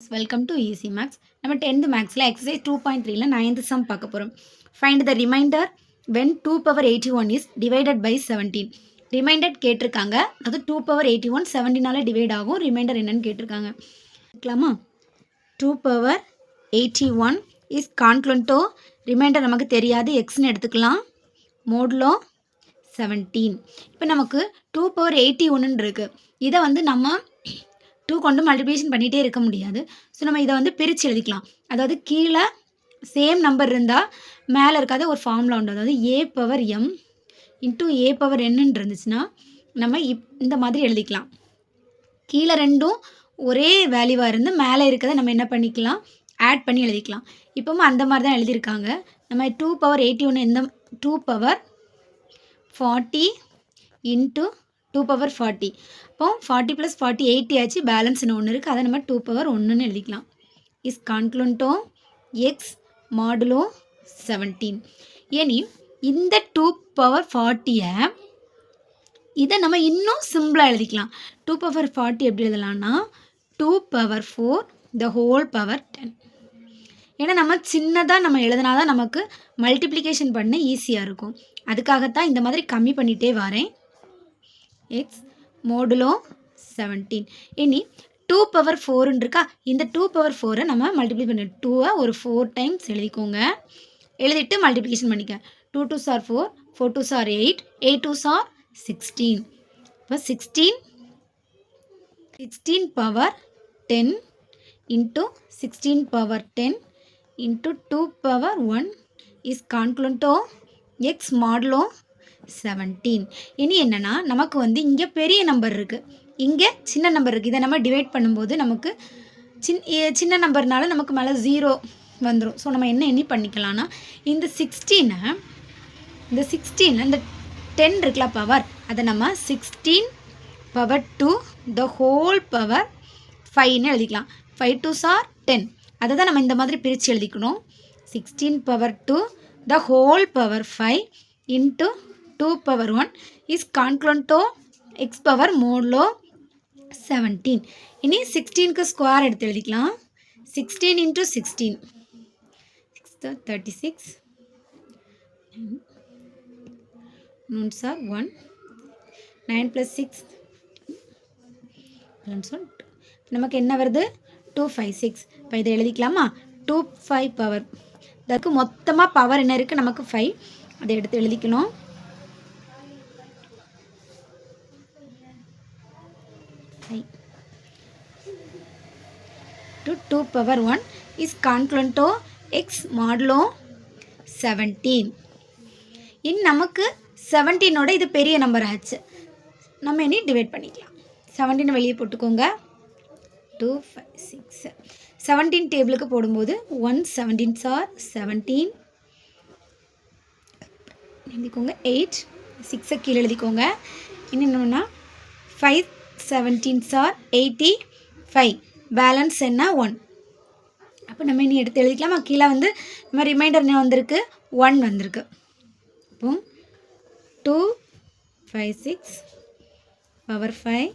Welcome to Easy Max. நம்ம 10th Maxல exercise 2.3ல 9th sum பார்க்க போறோம். Find the remainder when 2 power 81 is divided by 17. Remainder கேட்டிருக்காங்க. அது 2 power 81 17ஆல divide ஆகும். Remainder என்னன்னு கேட்டிருக்காங்க. பார்க்கலாமா? 2 power 81 is congruent to remainder நமக்கு தெரியாது xன்னு எடுத்துக்கலாம். மோடுலோ 17. இப்போ நமக்கு 2 power 81 இருக்கு. இதை வந்து நம்ம 2 கொண்டு மல்டிப்ளிகேஷன் பண்ணிகிட்டே இருக்க முடியாது. ஸோ நம்ம இதை வந்து பிரித்து எழுதிக்கலாம். அதாவது கீழே சேம் நம்பர் இருந்தால் மேலே இருக்காத ஒரு ஃபார்முலா உண்டு. அதாவது a power M into a power என்னன்னு இருந்துச்சுன்னா நம்ம இந்த மாதிரி எழுதிக்கலாம். கீழே ரெண்டும் ஒரே வேல்யூவாக இருந்து மேலே இருக்கிறத நம்ம என்ன பண்ணிக்கலாம், ஆட் பண்ணி எழுதிக்கலாம். இப்போவும் அந்த மாதிரி தான் எழுதியிருக்காங்க. நம்ம 2 power 81 இந்த 2 power 40 இன்ட்டு 2 power 40. இப்போ 40 + 40 80 ஆச்சு. பேலன்ஸ்னு ஒன்று இருக்குது. அதை நம்ம 2 power 1ன்னு எழுதிக்கலாம். Is congruent to x modulo 17. இனி இந்த 2 power 40-ஐ இதை நம்ம இன்னும் சிம்பிளாக எழுதிக்கலாம். 2 power 40 எப்படி எழுதலாம்னா 2 power 4 the whole power 10. ஏன்னா நம்ம சின்னதாக நம்ம எழுதினா தான் நமக்கு மல்டிப்ளிகேஷன் பண்ண ஈஸியாக இருக்கும். அதுக்காகத்தான் இந்த மாதிரி கம்மி பண்ணிகிட்டே வரேன். எக்ஸ் மோடுலோ 17. இனி 2 power 4 இருக்கா, இந்த 2 power 4-ஐ நம்ம மல்டிப்ளை பண்ணி 2-ஐ ஒரு 4 டைம்ஸ் எழுதிக்கோங்க. எழுதிட்டு மல்டிப்ளிகேஷன் பண்ணிக்க. 2 2s are 4, 4 2s are 8, 8 2s are 16. இப்போ 16 power 10 into 16 power 10 into 2 power 1 is congruent to x modulo 17. இனி என்னன்னா நமக்கு வந்து இங்கே பெரிய நம்பர் இருக்குது, இங்கே சின்ன நம்பர் இருக்குது. இதை நம்ம டிவைட் பண்ணும்போது நமக்கு சின்ன நம்பர்னால நமக்கு மேலே 0 வந்துடும். ஸோ நம்ம என்ன எண்ணி பண்ணிக்கலாம்னா இந்த 16 இந்த 10 இருக்குல்ல பவர், அதை நம்ம 16 power 2 the whole power 5ன்னு எழுதிக்கலாம். 5 2s are 10. அதை தான் நம்ம இந்த மாதிரி பிரித்து எழுதிக்கணும். 16 power 2 the whole power 5 into 2 power 1 is congruent to x power modulo 17. இனி 16க்கு ஸ்கொயர் எடுத்து எழுதிக்கலாம். 16 into 16 36 9s are 1 9 plus 6 நமக்கு என்ன வருது 256. இப்போ இதை எழுதிக்கலாமா 25 பவர். அதுக்கு மொத்தமாக பவர் என்ன இருக்குது நமக்கு 5. அதை எடுத்து எழுதிக்கணும். 2 power 1 is congruent to x modulo 17. நமக்கு 17ஓட இது பெரிய நம்பர் ஆச்சு. நம்ம இனி டிவைட் பண்ணிக்கலாம். 17 வெளியே போட்டுக்கோங்க. 2 5 6 17 டேபிளுக்கு போடும்போது 1 17s are 17 எழுதிக்கோங்க. 8 6 கீழே எழுதிக்கோங்க. இனி என்னன்னா 5 17s are 85. பேலன்ஸ் என்ன 1. அப்போ நம்ம இனி எடுத்து எழுதிக்கலாமா. கீழே வந்து நம்ம ரிமைண்டர் என்ன வந்திருக்கு 1 வந்திருக்கு. இப்போ 2 5 6 power 5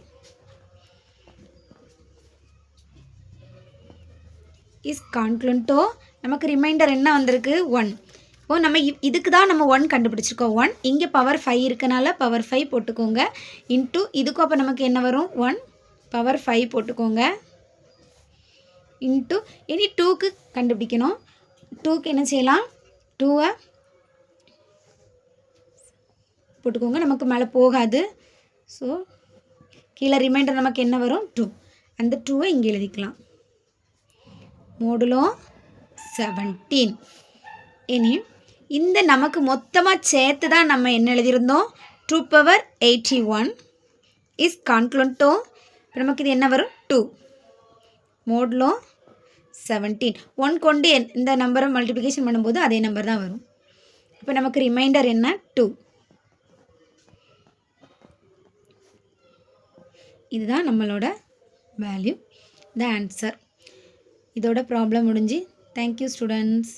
is congruent to நமக்கு ரிமைண்டர் என்ன வந்திருக்கு 1. இப்போ நம்ம இதுக்கு தான் நம்ம 1 கண்டுபிடிச்சிருக்கோம். 1 இங்கே பவர் 5 இருக்கனால பவர் 5 போட்டுக்கோங்க. இன்ட்டு இதுக்கும் அப்போ நமக்கு என்ன வரும் 1 பவர் 5 போட்டுக்கோங்க. இன்ட்டு இனி 2க்கு கண்டுபிடிக்கணும். 2க்கு என்ன செய்யலாம் 2-ஐ போட்டுக்கோங்க. நமக்கு மேலே போகாது. ஸோ கீழே ரிமைண்டர் நமக்கு என்ன வரும் 2. அந்த 2-ஐ இங்கே எழுதிக்கலாம். மோடுலோ 17. இனி இந்த நமக்கு மொத்தமாக சேர்த்து தான் நம்ம என்ன எழுதியிருந்தோம் 2 power 81 இஸ் கான்க்ளூன்ட் டு நமக்கு இது என்ன வரும் 2 மோடுலோ 17. 1 கொண்டு இந்த நம்பரை மல்டிப்ளிகேஷன் பண்ணும்போது அதே நம்பர் தான் வரும். இப்போ நமக்கு ரிமைண்டர் என்ன 2. இதுதான் நம்மளோட வேல்யூ, த ஆன்சர். இதோட ப்ராப்ளம் முடிஞ்சு. Thank you students.